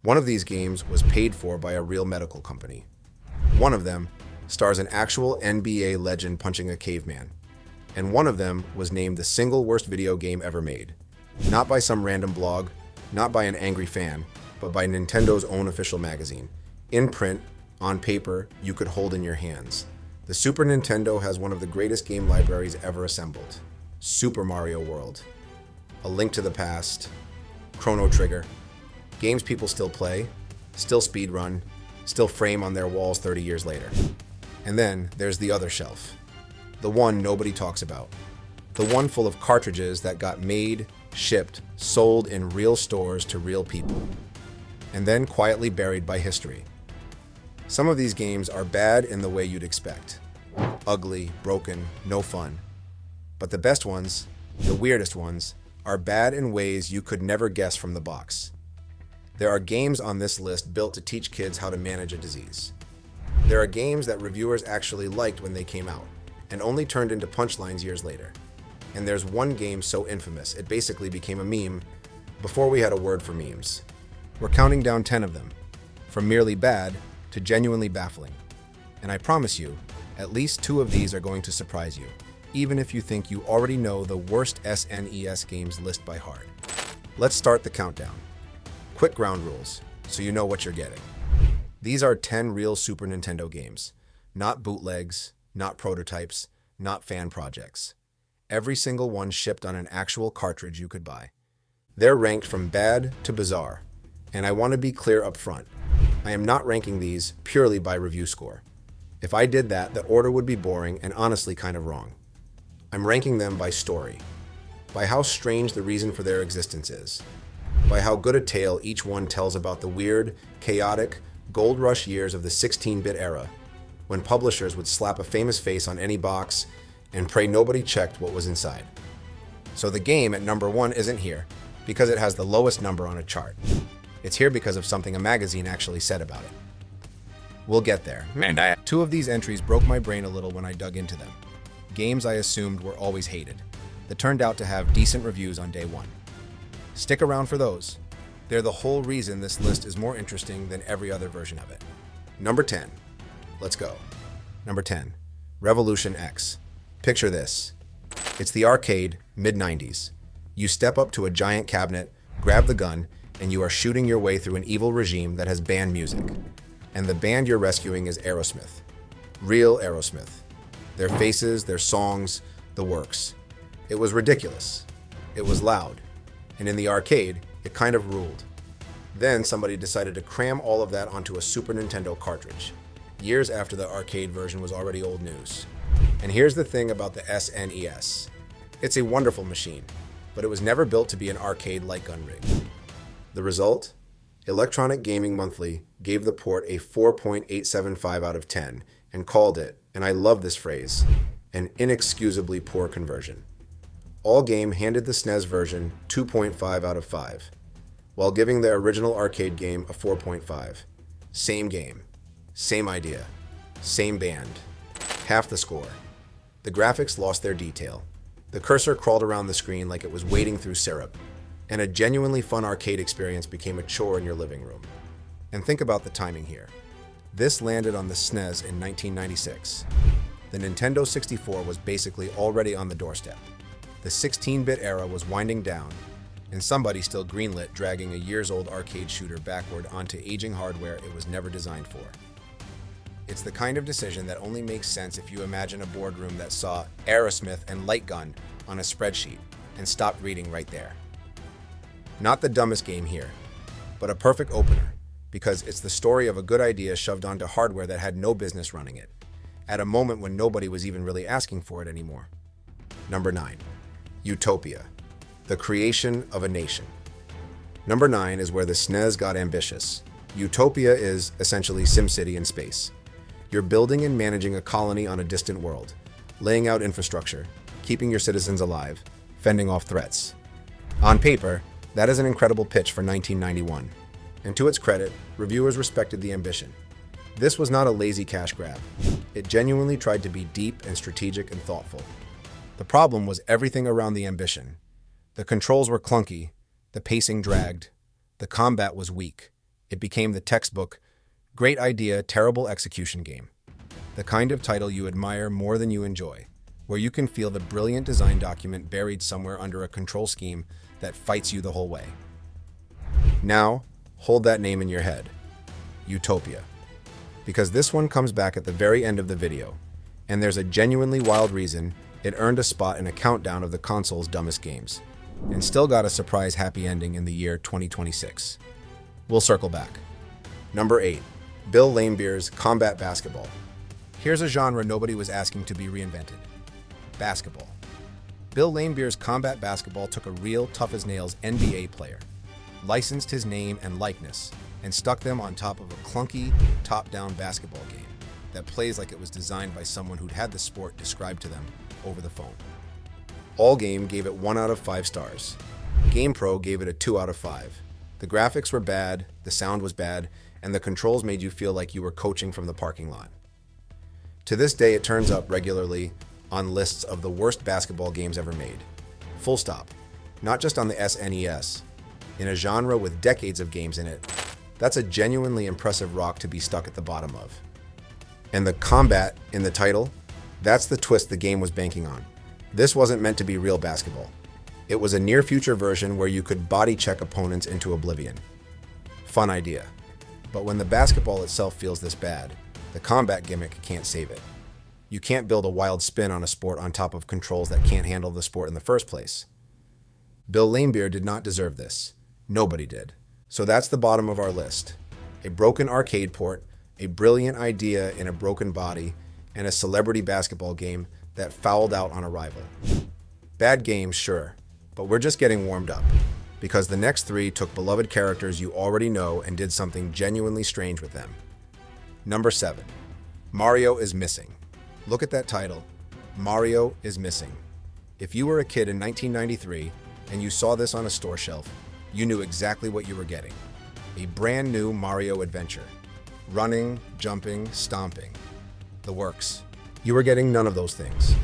One of these games was paid for by a real medical company. One of them stars an actual NBA legend punching a caveman. And one of them was named the single worst video game ever made. Not by some random blog, not by an angry fan, but by Nintendo's own official magazine. In print, on paper, you could hold in your hands. The Super Nintendo has one of the greatest game libraries ever assembled. Super Mario World, A Link to the Past, Chrono Trigger, games people still play, still speedrun, still frame on their walls 30 years later. And then there's the other shelf, the one nobody talks about, the one full of cartridges that got made, shipped, sold in real stores to real people, and then quietly buried by history. Some of these games are bad in the way you'd expect. Ugly, broken, no fun. But the best ones, the weirdest ones, are bad in ways you could never guess from the box. There are games on this list built to teach kids how to manage a disease. There are games that reviewers actually liked when they came out, and only turned into punchlines years later. And there's one game so infamous, it basically became a meme before we had a word for memes. We're counting down 10 of them, from merely bad to genuinely baffling. And I promise you, at least 2 of these are going to surprise you, even if you think you already know the worst SNES games list by heart. Let's start the countdown. Quick ground rules, so you know what you're getting. These are 10 real Super Nintendo games, not bootlegs, not prototypes, not fan projects. Every single one shipped on an actual cartridge you could buy. They're ranked from bad to bizarre, and I want to be clear up front. I am not ranking these purely by review score. If I did that, the order would be boring and honestly kind of wrong. I'm ranking them by story, by how strange the reason for their existence is, by how good a tale each one tells about the weird, chaotic, gold rush years of the 16-bit era, when publishers would slap a famous face on any box and pray nobody checked what was inside. So the game at number 1 isn't here because it has the lowest number on a chart. It's here because of something a magazine actually said about it. We'll get there. 2 of these entries broke my brain a little when I dug into them. Games I assumed were always hated, that turned out to have decent reviews on day 1. Stick around for those. They're the whole reason this list is more interesting than every other version of it. Number 10. Let's go. Number 10. Revolution X. Picture this. It's the arcade, mid-90s. You step up to a giant cabinet, grab the gun, and you are shooting your way through an evil regime that has banned music. And the band you're rescuing is Aerosmith. Real Aerosmith. Their faces, their songs, the works. It was ridiculous. It was loud. And in the arcade, it kind of ruled. Then somebody decided to cram all of that onto a Super Nintendo cartridge, years after the arcade version was already old news. And here's the thing about the SNES. It's a wonderful machine, but it was never built to be an arcade light gun rig. The result? Electronic Gaming Monthly gave the port a 4.875 out of 10 and called it, and I love this phrase, an inexcusably poor conversion. Allgame handed the SNES version 2.5 out of 5, while giving the original arcade game a 4.5. Same game, same idea, same band, half the score. The graphics lost their detail. The cursor crawled around the screen like it was wading through syrup, and a genuinely fun arcade experience became a chore in your living room. And think about the timing here. This landed on the SNES in 1996. The Nintendo 64 was basically already on the doorstep. The 16-bit era was winding down, and somebody still greenlit dragging a years-old arcade shooter backward onto aging hardware it was never designed for. It's the kind of decision that only makes sense if you imagine a boardroom that saw Aerosmith and Light Gun on a spreadsheet and stopped reading right there. Not the dumbest game here, but a perfect opener, because it's the story of a good idea shoved onto hardware that had no business running it, at a moment when nobody was even really asking for it anymore. Number 9. Utopia, the creation of a nation. Number 9 is where the SNES got ambitious. Utopia is essentially SimCity in space. You're building and managing a colony on a distant world, laying out infrastructure, keeping your citizens alive, fending off threats. On paper, that is an incredible pitch for 1991. And to its credit, reviewers respected the ambition. This was not a lazy cash grab. It genuinely tried to be deep and strategic and thoughtful. The problem was everything around the ambition. The controls were clunky, the pacing dragged, the combat was weak, It became the textbook, great idea, terrible execution game. The kind of title you admire more than you enjoy, where you can feel the brilliant design document buried somewhere under a control scheme that fights you the whole way. Now, hold that name in your head. Utopia. Because this one comes back at the very end of the video, and there's a genuinely wild reason it earned a spot in a countdown of the console's dumbest games, and still got a surprise happy ending in the year 2026. We'll circle back. Number 8. Bill Laimbeer's Combat Basketball. Here's a genre nobody was asking to be reinvented. Basketball. Bill Laimbeer's Combat Basketball took a real tough-as-nails NBA player, licensed his name and likeness, and stuck them on top of a clunky, top-down basketball game that plays like it was designed by someone who'd had the sport described to them over the phone. Allgame gave it 1 out of 5 stars. GamePro gave it a 2 out of 5. The graphics were bad, the sound was bad, and the controls made you feel like you were coaching from the parking lot. To this day, it turns up regularly on lists of the worst basketball games ever made. Full stop. Not just on the SNES. In a genre with decades of games in it, that's a genuinely impressive rock to be stuck at the bottom of. And the combat in the title, that's the twist the game was banking on. This wasn't meant to be real basketball. It was a near-future version where you could body check opponents into oblivion. Fun idea. But when the basketball itself feels this bad, the combat gimmick can't save it. You can't build a wild spin on a sport on top of controls that can't handle the sport in the first place. Bill Laimbeer did not deserve this. Nobody did. So that's the bottom of our list. A broken arcade port, a brilliant idea in a broken body, and a celebrity basketball game that fouled out on arrival. Bad games, sure, but we're just getting warmed up, because the next 3 took beloved characters you already know and did something genuinely strange with them. Number 7. Mario is Missing. Look at that title. Mario is Missing. If you were a kid in 1993 and you saw this on a store shelf, you knew exactly what you were getting. A brand new Mario adventure. Running, jumping, stomping. The works. You were getting none of those things.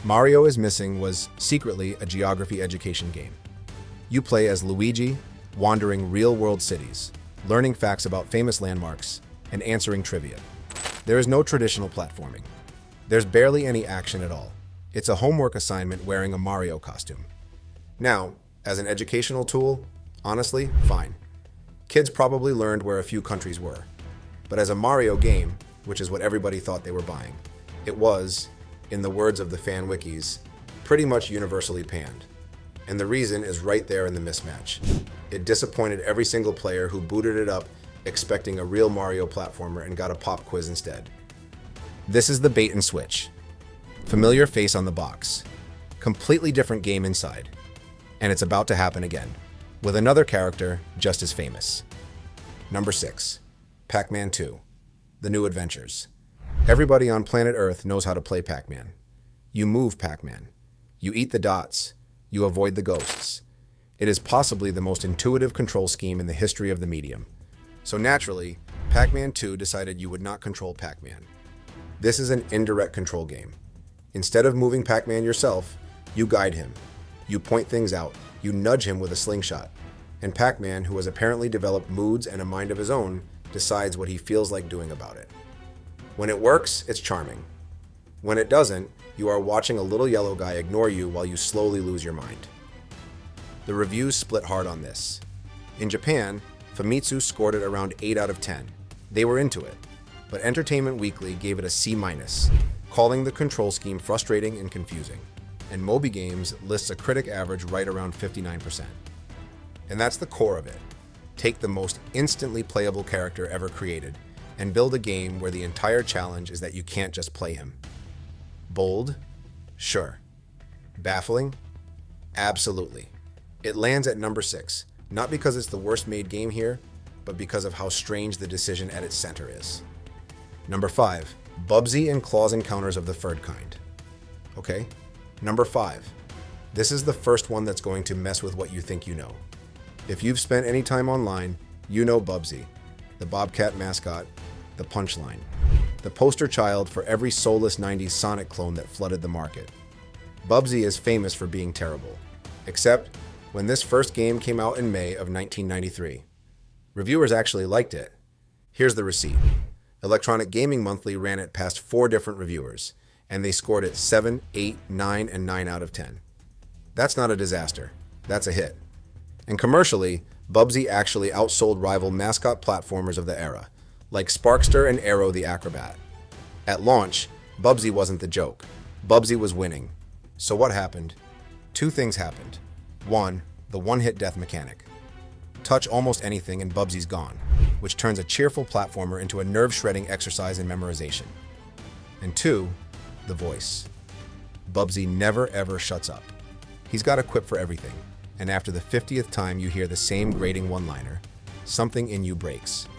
Mario is Missing was secretly a geography education game. You play as Luigi, wandering real-world cities, learning facts about famous landmarks, and answering trivia. There is no traditional platforming. There's barely any action at all. It's a homework assignment wearing a Mario costume. Now, as an educational tool, honestly, fine. Kids probably learned where a few countries were. But as a Mario game, which is what everybody thought they were buying, it was, in the words of the fan wikis, pretty much universally panned. And the reason is right there in the mismatch. It disappointed every single player who booted it up expecting a real Mario platformer and got a pop quiz instead. This is the bait and switch. Familiar face on the box. Completely different game inside. And it's about to happen again, with another character just as famous. Number 6. Pac-Man 2. The New Adventures. Everybody on planet Earth knows how to play Pac-Man. You move Pac-Man. You eat the dots. You avoid the ghosts. It is possibly the most intuitive control scheme in the history of the medium. So naturally, Pac-Man 2 decided you would not control Pac-Man. This is an indirect control game. Instead of moving Pac-Man yourself, you guide him. You point things out. You nudge him with a slingshot. And Pac-Man, who has apparently developed moods and a mind of his own, decides what he feels like doing about it. When it works, it's charming. When it doesn't, you are watching a little yellow guy ignore you while you slowly lose your mind. The reviews split hard on this. In Japan, Famitsu scored it around 8 out of 10. They were into it, but Entertainment Weekly gave it a C-, calling the control scheme frustrating and confusing. And Moby Games lists a critic average right around 59%. And that's the core of it. Take the most instantly playable character ever created and build a game where the entire challenge is that you can't just play him. Bold? Sure. Baffling? Absolutely. It lands at number 6, not because it's the worst made game here, but because of how strange the decision at its center is. Number 5, Bubsy and Claws Encounters of the Third Kind. Okay? Number 5. This is the first one that's going to mess with what you think you know. If you've spent any time online, you know Bubsy, the Bobcat mascot, the punchline, the poster child for every soulless 90s Sonic clone that flooded the market. Bubsy is famous for being terrible, except when this first game came out in May of 1993. Reviewers actually liked it. Here's the receipt. Electronic Gaming Monthly ran it past 4 different reviewers, and they scored it 7, 8, 9, and 9 out of 10. That's not a disaster. That's a hit. And commercially, Bubsy actually outsold rival mascot platformers of the era, like Sparkster and Aero the Acrobat. At launch, Bubsy wasn't the joke. Bubsy was winning. So what happened? 2 things happened. 1, the one-hit death mechanic. Touch almost anything and Bubsy's gone, which turns a cheerful platformer into a nerve-shredding exercise in memorization. And 2, the voice. Bubsy never ever shuts up. He's got a quip for everything, and after the 50th time you hear the same grating one-liner, something in you breaks.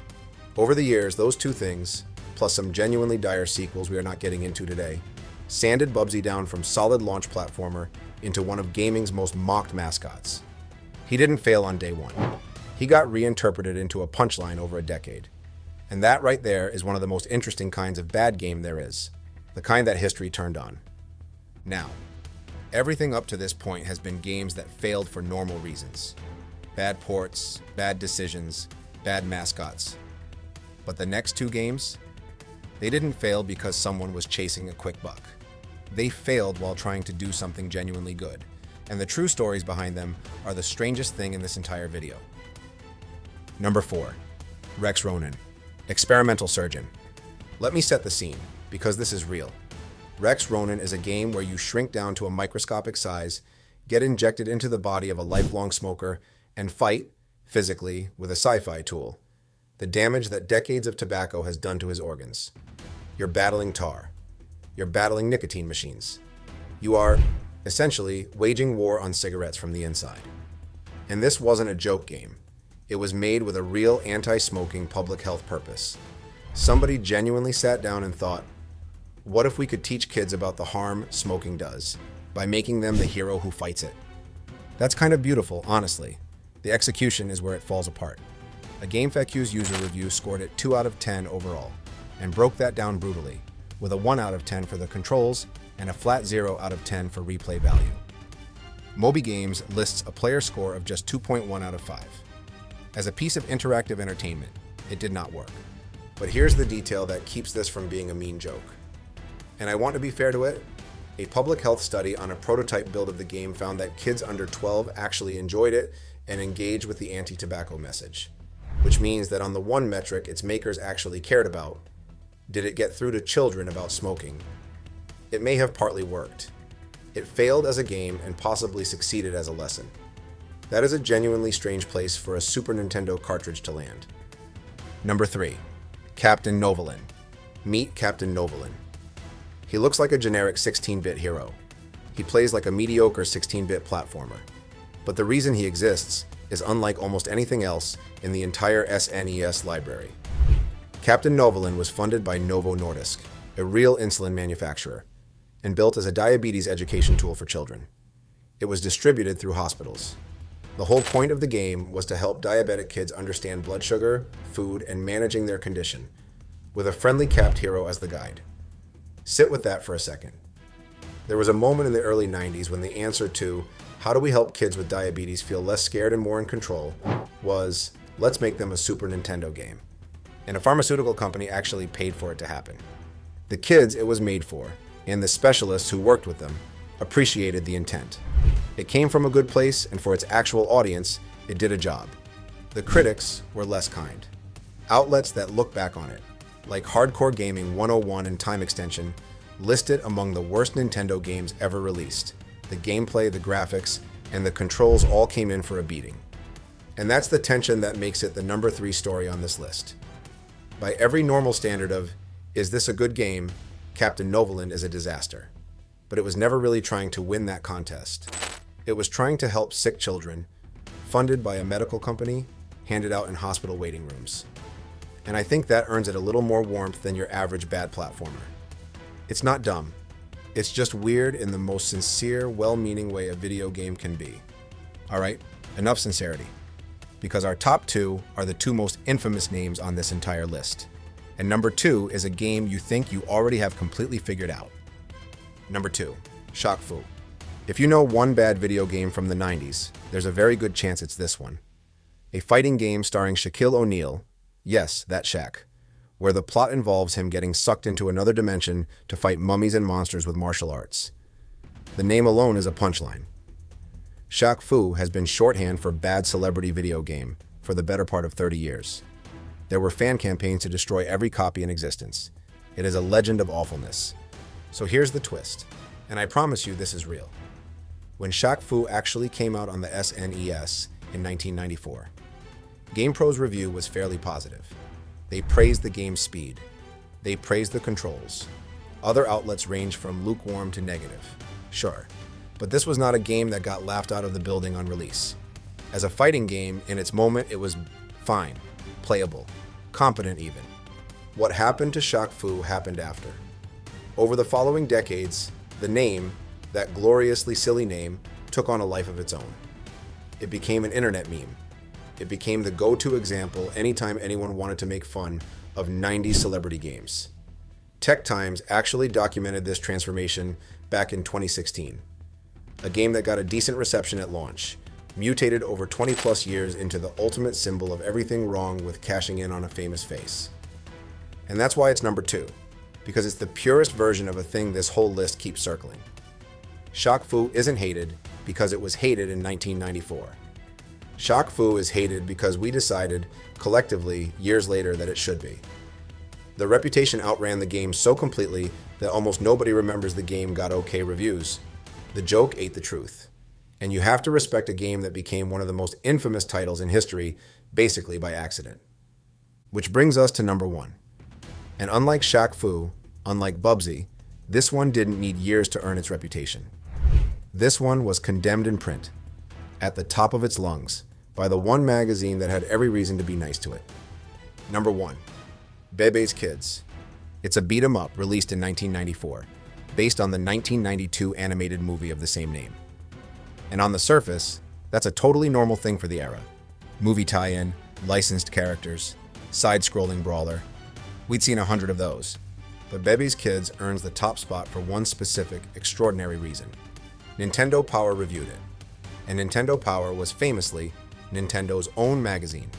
Over the years, those 2 things, plus some genuinely dire sequels we are not getting into today, sanded Bubsy down from solid launch platformer into one of gaming's most mocked mascots. He didn't fail on day 1. He got reinterpreted into a punchline over a decade. And that right there is one of the most interesting kinds of bad game there is, the kind that history turned on. Now, everything up to this point has been games that failed for normal reasons. Bad ports, bad decisions, bad mascots. But the next 2 games, they didn't fail because someone was chasing a quick buck. They failed while trying to do something genuinely good. And the true stories behind them are the strangest thing in this entire video. Number 4, Rex Ronan, Experimental Surgeon. Let me set the scene, because this is real. Rex Ronan is a game where you shrink down to a microscopic size, get injected into the body of a lifelong smoker, and fight, physically, with a sci-fi tool. The damage that decades of tobacco has done to his organs. You're battling tar. You're battling nicotine machines. You are, essentially, waging war on cigarettes from the inside. And this wasn't a joke game. It was made with a real anti-smoking public health purpose. Somebody genuinely sat down and thought, what if we could teach kids about the harm smoking does by making them the hero who fights it? That's kind of beautiful, honestly. The execution is where it falls apart. A GameFAQ's user review scored it 2 out of 10 overall, and broke that down brutally, with a 1 out of 10 for the controls and a flat 0 out of 10 for replay value. Moby Games lists a player score of just 2.1 out of 5. As a piece of interactive entertainment, it did not work. But here's the detail that keeps this from being a mean joke. And I want to be fair to it, a public health study on a prototype build of the game found that kids under 12 actually enjoyed it and engaged with the anti-tobacco message, which means that on the one metric its makers actually cared about, did it get through to children about smoking? It may have partly worked. It failed as a game and possibly succeeded as a lesson. That is a genuinely strange place for a Super Nintendo cartridge to land. Number 3, Captain Novolin. Meet Captain Novolin. He looks like a generic 16-bit hero. He plays like a mediocre 16-bit platformer. But the reason he exists is unlike almost anything else in the entire SNES library. Captain Novolin was funded by Novo Nordisk, a real insulin manufacturer, and built as a diabetes education tool for children. It was distributed through hospitals. The whole point of the game was to help diabetic kids understand blood sugar, food, and managing their condition, with a friendly capped hero as the guide. Sit with that for a second. There was a moment in the early 90s when the answer to, how do we help kids with diabetes feel less scared and more in control, was, let's make them a Super Nintendo game. And a pharmaceutical company actually paid for it to happen. The kids it was made for, and the specialists who worked with them, appreciated the intent. It came from a good place, and for its actual audience, it did a job. The critics were less kind. Outlets that look back on it, like Hardcore Gaming 101 and Time Extension, list it among the worst Nintendo games ever released. The gameplay, the graphics, and the controls all came in for a beating. And that's the tension that makes it the number 3 story on this list. By every normal standard of, is this a good game, Captain Novolin is a disaster. But it was never really trying to win that contest. It was trying to help sick children, funded by a medical company, handed out in hospital waiting rooms. And I think that earns it a little more warmth than your average bad platformer. It's not dumb. It's just weird in the most sincere, well-meaning way a video game can be. Alright, enough sincerity. Because our top 2 are the 2 most infamous names on this entire list. And number 2 is a game you think you already have completely figured out. Number 2, Shaq Fu. If you know one bad video game from the 90s, there's a very good chance it's this one. a fighting game starring Shaquille O'Neal, yes, that Shaq, where the plot involves him getting sucked into another dimension to fight mummies and monsters with martial arts. The name alone is a punchline. Shaq Fu has been shorthand for bad celebrity video game for the better part of 30 years. There were fan campaigns to destroy every copy in existence. It is a legend of awfulness. So here's the twist, and I promise you this is real. When Shaq Fu actually came out on the SNES in 1994, GamePro's review was fairly positive. They praised the game's speed. They praised the controls. Other outlets ranged from lukewarm to negative. Sure, but this was not a game that got laughed out of the building on release. As a fighting game, in its moment, it was fine, playable, competent even. What happened to Shaq Fu happened after. Over the following decades, the name, that gloriously silly name, took on a life of its own. It became an internet meme. It became the go-to example anytime anyone wanted to make fun of 90s celebrity games. Tech Times actually documented this transformation back in 2016. A game that got a decent reception at launch, mutated over 20 plus years into the ultimate symbol of everything wrong with cashing in on a famous face. And that's why it's number 2, because it's the purest version of a thing this whole list keeps circling. Shaq Fu isn't hated because it was hated in 1994. Shaq Fu is hated because we decided, collectively, years later, that it should be. The reputation outran the game so completely that almost nobody remembers the game got okay reviews. The joke ate the truth. And you have to respect a game that became one of the most infamous titles in history, basically by accident. Which brings us to number 1. And unlike Shaq Fu, unlike Bubsy, this one didn't need years to earn its reputation. This one was condemned in print, at the top of its lungs, by the one magazine that had every reason to be nice to it. Number 1. Bebe's Kids. It's a beat-em-up released in 1994, based on the 1992 animated movie of the same name. And on the surface, that's a totally normal thing for the era. Movie tie-in, licensed characters, side-scrolling brawler. We'd seen 100 of those. But Bebe's Kids earns the top spot for one specific, extraordinary reason. Nintendo Power reviewed it. And Nintendo Power was famously Nintendo's own magazine,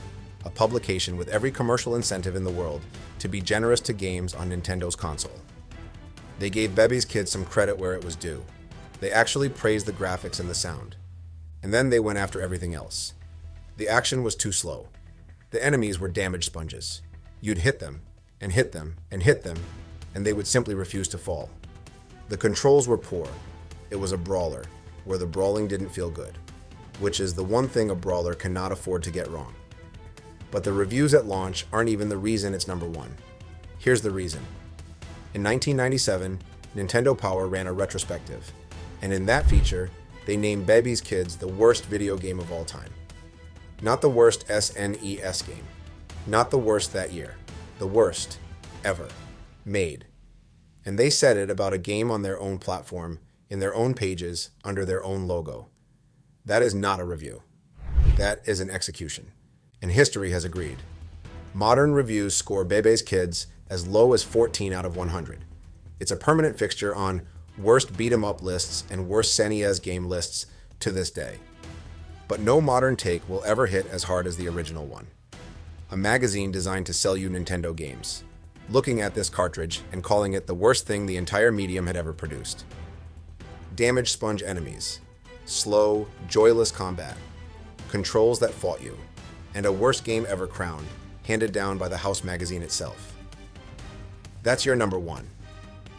a publication with every commercial incentive in the world to be generous to games on Nintendo's console. They gave Bebe's Kids some credit where it was due. They actually praised the graphics and the sound. And then they went after everything else. The action was too slow. The enemies were damage sponges. You'd hit them, and hit them, and hit them, and they would simply refuse to fall. The controls were poor. It was a brawler, where the brawling didn't feel good, which is the one thing a brawler cannot afford to get wrong. But the reviews at launch aren't even the reason it's number 1. Here's the reason. In 1997, Nintendo Power ran a retrospective, and in that feature, they named Bebe's Kids the worst video game of all time. Not the worst SNES game. Not the worst that year. The worst ever made. And they said it about a game on their own platform, in their own pages, under their own logo. That is not a review. That is an execution. And history has agreed. Modern reviews score Bebe's Kids as low as 14 out of 100. It's a permanent fixture on worst beat-em-up lists and worst SNES game lists to this day. But no modern take will ever hit as hard as the original one. A magazine designed to sell you Nintendo games, looking at this cartridge and calling it the worst thing the entire medium had ever produced. Damage sponge enemies, slow, joyless combat, controls that fought you, and a worst game ever crowned, handed down by the House magazine itself. That's your number 1.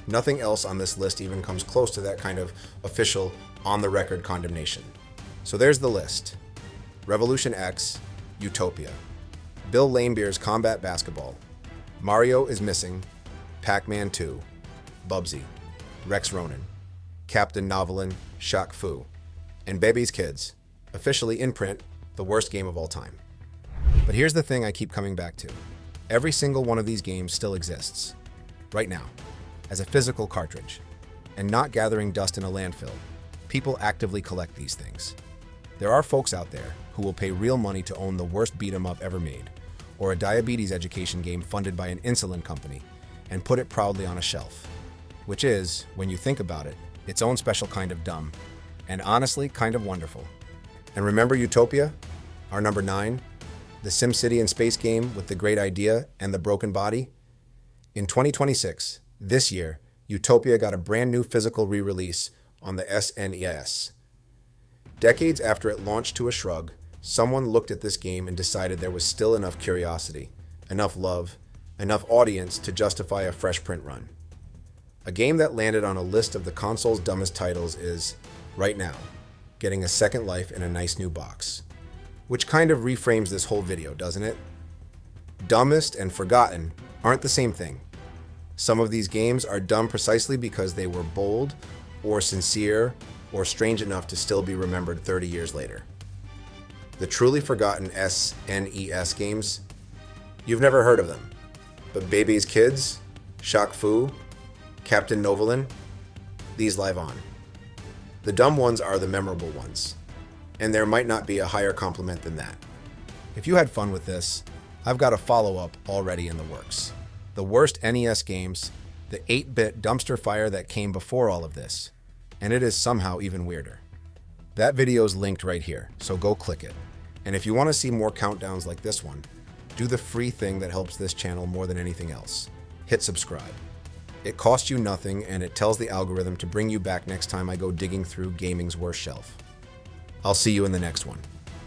Nothing else on this list even comes close to that kind of official, on-the-record condemnation. So there's the list. Revolution X, Utopia, Bill Laimbeer's Combat Basketball, Mario is Missing, Pac-Man 2, Bubsy, Rex Ronan, Captain Novolin, Shaq Fu, and Bebe's Kids, officially in print, the worst game of all time. But here's the thing I keep coming back to. Every single one of these games still exists, right now, as a physical cartridge, and not gathering dust in a landfill. People actively collect these things. There are folks out there who will pay real money to own the worst beat-em-up ever made, or a diabetes education game funded by an insulin company, and put it proudly on a shelf. Which is, when you think about it, its own special kind of dumb, and honestly, kind of wonderful. And remember Utopia? Our number 9? The SimCity and space game with the great idea and the broken body? In 2026, this year, Utopia got a brand new physical re-release on the SNES. Decades after it launched to a shrug, someone looked at this game and decided there was still enough curiosity, enough love, enough audience to justify a fresh print run. A game that landed on a list of the console's dumbest titles is, right now, getting a second life in a nice new box. Which kind of reframes this whole video, doesn't it? Dumbest and forgotten aren't the same thing. Some of these games are dumb precisely because they were bold, or sincere, or strange enough to still be remembered 30 years later. The truly forgotten SNES games? You've never heard of them, but Bebe's Kids, Shaq Fu, Captain Novolin, these live on. The dumb ones are the memorable ones, and there might not be a higher compliment than that. If you had fun with this, I've got a follow-up already in the works. The worst NES games, the 8-bit dumpster fire that came before all of this, and it is somehow even weirder. That video's linked right here, so go click it. And if you want to see more countdowns like this one, do the free thing that helps this channel more than anything else. Hit subscribe. It costs you nothing, and it tells the algorithm to bring you back next time I go digging through gaming's worst shelf. I'll see you in the next one.